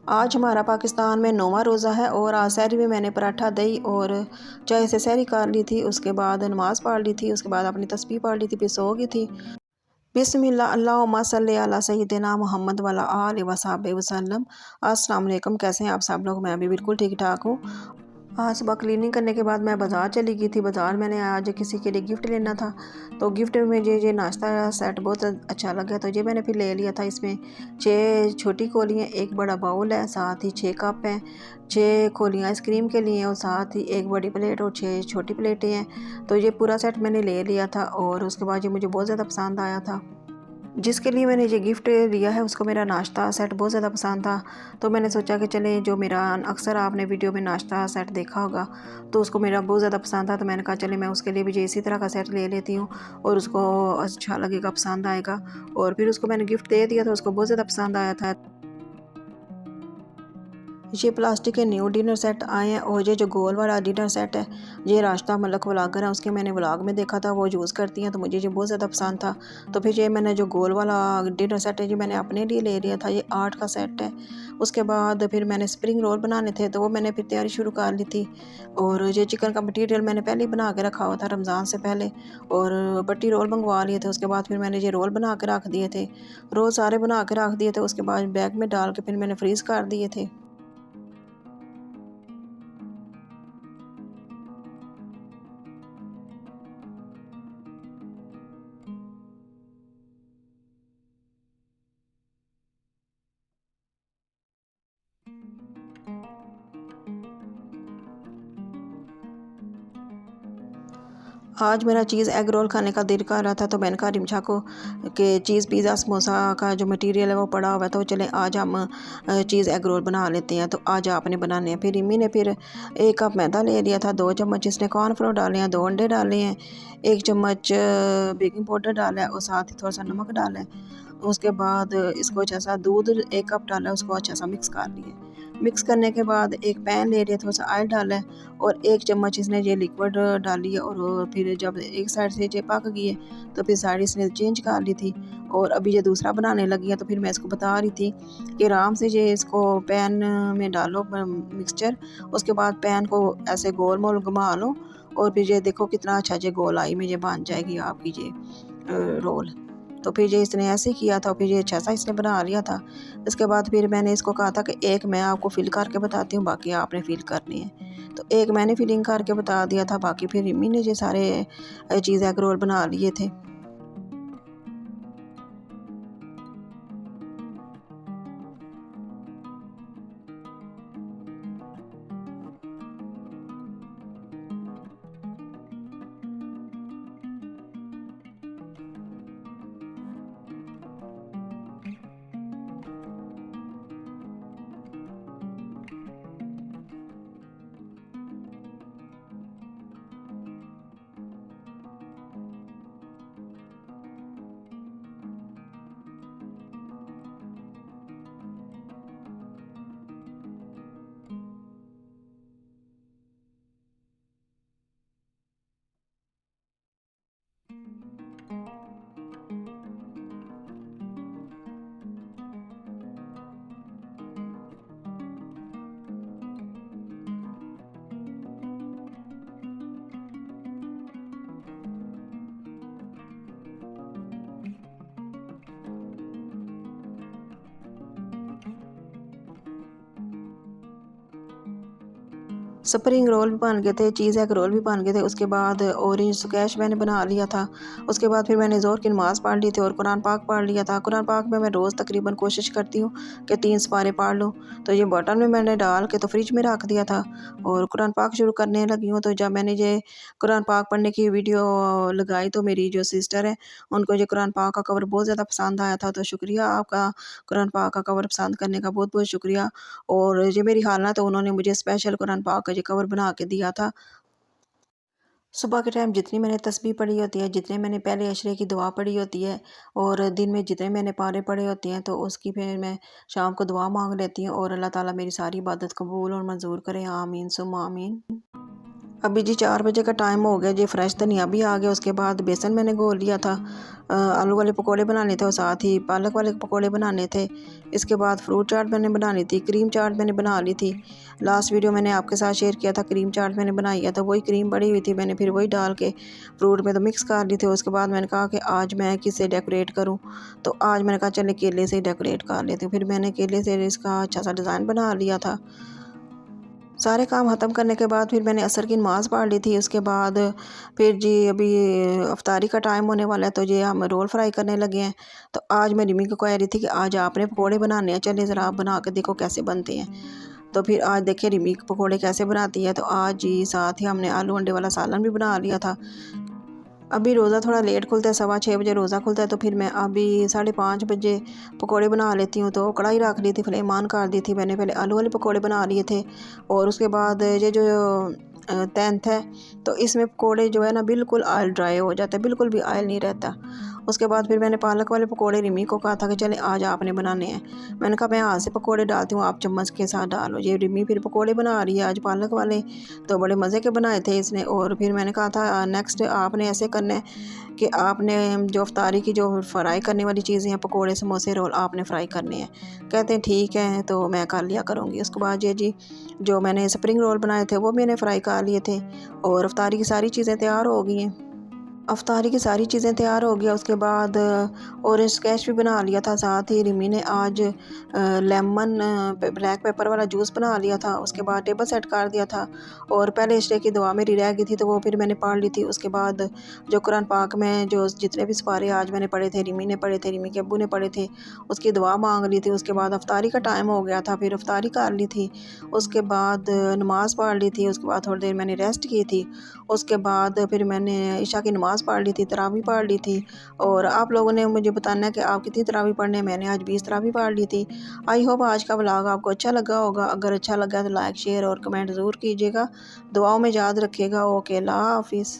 आज हमारा पाकिस्तान में 9वां रोज़ा है और आज सहरी में मैंने पराठा दही और चाय से सहरी कर ली थी। उसके बाद नमाज़ पढ़ ली थी। उसके बाद अपनी तस्बीह पढ़ ली थी, फिर सो गई थी। बिस्मिल्लाह अल्लाहुम्मा सल्ली अला सय्यिदिना मुहम्मद व अला आलिहि व सहबिहि वसल्लम। अस्सलाम वालेकुम, कैसे हैं आप सब लोग? मैं भी बिल्कुल ठीक-ठाक हूँ। आज सुबह क्लीनिंग करने के बाद मैं बाज़ार चली गई थी। बाज़ार मैंने आज किसी के लिए गिफ्ट लेना था, तो गिफ्ट में मुझे ये नाश्ता सेट बहुत अच्छा लगा, तो ये मैंने फिर ले लिया था। इसमें 6 छोटी कोलियाँ, एक बड़ा बाउल है, साथ ही 6 कप हैं, 6 कोलियाँ आइसक्रीम के लिए और साथ ही एक बड़ी प्लेट और 6 छोटी प्लेटें हैं। तो ये पूरा सेट मैंने ले लिया था और उसके बाद ये मुझे बहुत ज़्यादा पसंद आया था। जिसके लिए मैंने ये गिफ्ट लिया है उसको मेरा नाश्ता सेट बहुत ज़्यादा पसंद था, तो मैंने सोचा कि चले जो मेरा अक्सर आपने वीडियो में नाश्ता सेट देखा होगा, तो उसको मेरा बहुत ज़्यादा पसंद था, तो मैंने कहा चले मैं उसके लिए भी ये इसी तरह का सेट ले लेती हूँ और उसको अच्छा लगेगा, पसंद आएगा। और फिर उसको मैंने गिफ्ट दे दिया था, उसको बहुत ज़्यादा पसंद आया था। ये प्लास्टिक के न्यू डिनर सेट आए हैं और ये जो गोल वाला डिनर सेट है, ये राश्ता मलक व्लागर है, उसके मैंने व्लॉग में देखा था, वो यूज़ करती हैं, तो मुझे ये बहुत ज़्यादा पसंद था। तो फिर ये मैंने जो गोल वाला डिनर सेट है ये मैंने अपने लिए ले लिया था। ये 8 का सेट है। उसके बाद फिर मैंने स्प्रिंग रोल बनाने थे, तो वो मैंने फिर तैयारी शुरू कर ली थी। और ये चिकन का मटीरियल मैंने पहले ही बना के रखा हुआ था रमज़ान से पहले, और पट्टी रोल मंगवा लिए थे। उसके बाद फिर मैंने ये रोल बना के रख दिए थे, रोल सारे बना के रख दिए थे। उसके बाद बैग में डाल के फिर मैंने फ्रीज़ कर दिए थे। आज मेरा चीज़ एग रोल खाने का दिल कर रहा था, तो मैंने कहा रिमशा को कि चीज़ पिज़्ज़ा समोसा का जो मटेरियल है वो पड़ा हुआ है, तो चले आज हम चीज़ एग रोल बना लेते हैं। तो आज आपने बनाने हैं। फिर रिमी ने फिर 1 कप मैदा ले लिया था, 2 चम्मच इसने कॉर्नफ्लोर डाले हैं, 2 अंडे डाले हैं, 1 चम्मच बेकिंग पाउडर डाला है और साथ ही थोड़ा सा नमक डाला है। उसके बाद इसको अच्छा सा दूध 1 कप डाला है, उसको अच्छा सा मिक्स कर लिए। मिक्स करने के बाद एक पैन ले लिया, थोड़ा सा ऑयल डाला है और 1 चम्मच इसने ये लिक्विड डाली है। और फिर जब एक साइड से ये पक गई है, तो फिर साइड इसने चेंज कर ली थी और अभी ये दूसरा बनाने लगी है। तो फिर मैं इसको बता रही थी कि आराम से ये इसको पैन में डालो मिक्सचर। उसके बाद पैन को ऐसे गोल मोल घुमा लो और फिर ये देखो कितना अच्छा ये गोलाई में ये बन जाएगी आपकी ये रोल। तो फिर ये इसने ऐसे किया था, फिर ये अच्छा सा इसने बना लिया था। इसके बाद फिर मैंने इसको कहा था कि एक मैं आपको फिल करके बताती हूँ, बाकी आपने फिल करनी है। तो एक मैंने फिलिंग करके बता दिया था, बाकी फिर रिमी ने ये सारे चीज़ एग रोल बना लिए थे। स्प्रिंग रोल भी बन गए थे, चीज़ एग रोल भी बन गए थे। उसके बाद ऑरेंज स्क्वैश मैंने बना लिया था। उसके बाद फिर मैंने ज़ोहर की नमाज़ पढ़ ली थी और कुरान पाक पढ़ लिया था। कुरान पाक में मैं रोज़ तकरीबन कोशिश करती हूँ कि 3 सिपारे पढ़ लूँ। तो ये बॉटल में मैंने डाल के तो फ्रिज में रख दिया था और कुरान पाक शुरू करने लगी हूँ। तो जब मैंने ये कुरान पाक पढ़ने की वीडियो लगाई, तो मेरी जो सिस्टर है उनको ये कुरान पाक का कवर बहुत ज़्यादा पसंद आया था। तो शुक्रिया आपका, कुरान पाक का कवर पसंद करने का बहुत-बहुत शुक्रिया। और ये मेरी खाला, तो उन्होंने मुझे स्पेशल कुरान पाक का ये कवर बना के दिया था। सुबह के टाइम जितनी मैंने तस्बीह पढ़ी होती है, जितने मैंने पहले अशरे की दुआ पढ़ी होती है और दिन में जितने मैंने पारे पढ़े होते हैं, तो उसकी फिर मैं शाम को दुआ मांग लेती हूँ और अल्लाह ताला मेरी सारी इबादत कबूल और मंजूर करे। आमीन सुम्मा आमीन। अभी जी 4 बजे का टाइम हो गया जी, फ्रेश धनिया भी आ गया। उसके बाद बेसन मैंने घोल लिया था। आलू वाले पकोड़े बनाने थे और साथ ही पालक वाले पकोड़े बनाने थे। इसके बाद फ्रूट चाट मैंने बनानी थी, क्रीम चाट मैंने बना ली थी। लास्ट वीडियो मैंने आपके साथ शेयर किया था, क्रीम चाट मैंने बनाई है, तो वही क्रीम पड़ी हुई थी, मैंने फिर वही डाल के फ्रूट में तो मिक्स कर ली थी। उसके बाद मैंने कहा कि आज मैं किससे डेकोरेट करूँ, तो आज मैंने कहा चले केले से डेकोरेट कर लेती हूँ। फिर मैंने केले से इसका अच्छा सा डिज़ाइन बना लिया था। सारे काम ख़त्म करने के बाद फिर मैंने असर की नमाज़ पढ़ ली थी। उसके बाद फिर जी अभी अफ्तारी का टाइम होने वाला है, तो ये हम रोल फ्राई करने लगे हैं। तो आज मैं रिमी को कह रही थी कि आज आपने पकोड़े बनाने हैं, चलिए ज़रा आप बना के देखो कैसे बनते हैं। तो फिर आज देखिए रिमी पकोड़े कैसे बनाती है। तो आज जी साथ ही हमने आलू अंडे वाला सालन भी बना लिया था। अभी रोज़ा थोड़ा लेट खुलता है, 6:15 बजे रोज़ा खुलता है, तो फिर मैं अभी 5:30 बजे पकोड़े बना लेती हूँ। तो कढ़ाई रख ली थी, फ्लेम ऑन कर दी थी मैंने। पहले आलू वाले पकोड़े बना लिए थे और उसके बाद ये जो टेंथ है, तो इसमें पकोड़े जो है ना बिल्कुल ऑयल ड्राई हो जाता है, बिल्कुल भी ऑयल नहीं रहता। उसके बाद फिर मैंने पालक वाले पकोड़े रिमी को कहा था कि चले आज आपने बनाने हैं। मैंने कहा मैं हाथ से पकोड़े डालती हूँ, आप चम्मच के साथ डालो। ये रिमी फिर पकोड़े बना रही है आज पालक वाले, तो बड़े मज़े के बनाए थे इसने। और फिर मैंने कहा था नेक्स्ट आपने ऐसे करना है कि आपने जो अफ्तारी की जो फ्राई करने वाली चीज़ें हैं, पकोड़े समोसे रोल, आपने फ्राई करने हैं। कहते हैं ठीक है, तो मैं कर लिया करूँगी। उसके बाद ये जी जो मैंने स्प्रिंग रोल बनाए थे वो मैंने फ्राई कर लिए थे और अफ्तारी की सारी चीज़ें तैयार हो गई हैं। अफ्तारी की सारी चीज़ें तैयार हो गया। उसके बाद ऑरेंज स्क्वैश भी बना लिया था। साथ ही रिमी ने आज लेमन ब्लैक पेपर वाला जूस बना लिया था। उसके बाद टेबल सेट कर दिया था और पहले इश्रे की दुआ मेरी रह गई थी, तो वो फिर मैंने पढ़ ली थी। उसके बाद जो कुरान पाक में जो जितने भी सिपारे आज मैंने पढ़े थे, रिमी ने पढ़े थे, रिमी के अब्बू ने पढ़े थे, उसकी दुआ मांग ली थी। उसके बाद अफ्तारी का टाइम हो गया था, फिर अफ्तारी कर ली थी। उसके बाद नमाज़ पढ़ ली थी। उसके बाद थोड़ी देर मैंने रेस्ट की थी। उसके बाद फिर मैंने इशा की नमाज़ पढ़ ली थी, तरावी पढ़ ली थी। और आप लोगों ने मुझे बताना है कि आप कितनी तरावी पढ़ने हैं। मैंने आज 20 तरावी पढ़ ली थी। आई होप आज का व्लॉग आपको अच्छा लगा होगा। अगर अच्छा लगा तो लाइक शेयर और कमेंट ज़रूर कीजिएगा। दुआओं में याद रखिएगा। ओके, अल्लाह हाफिज़।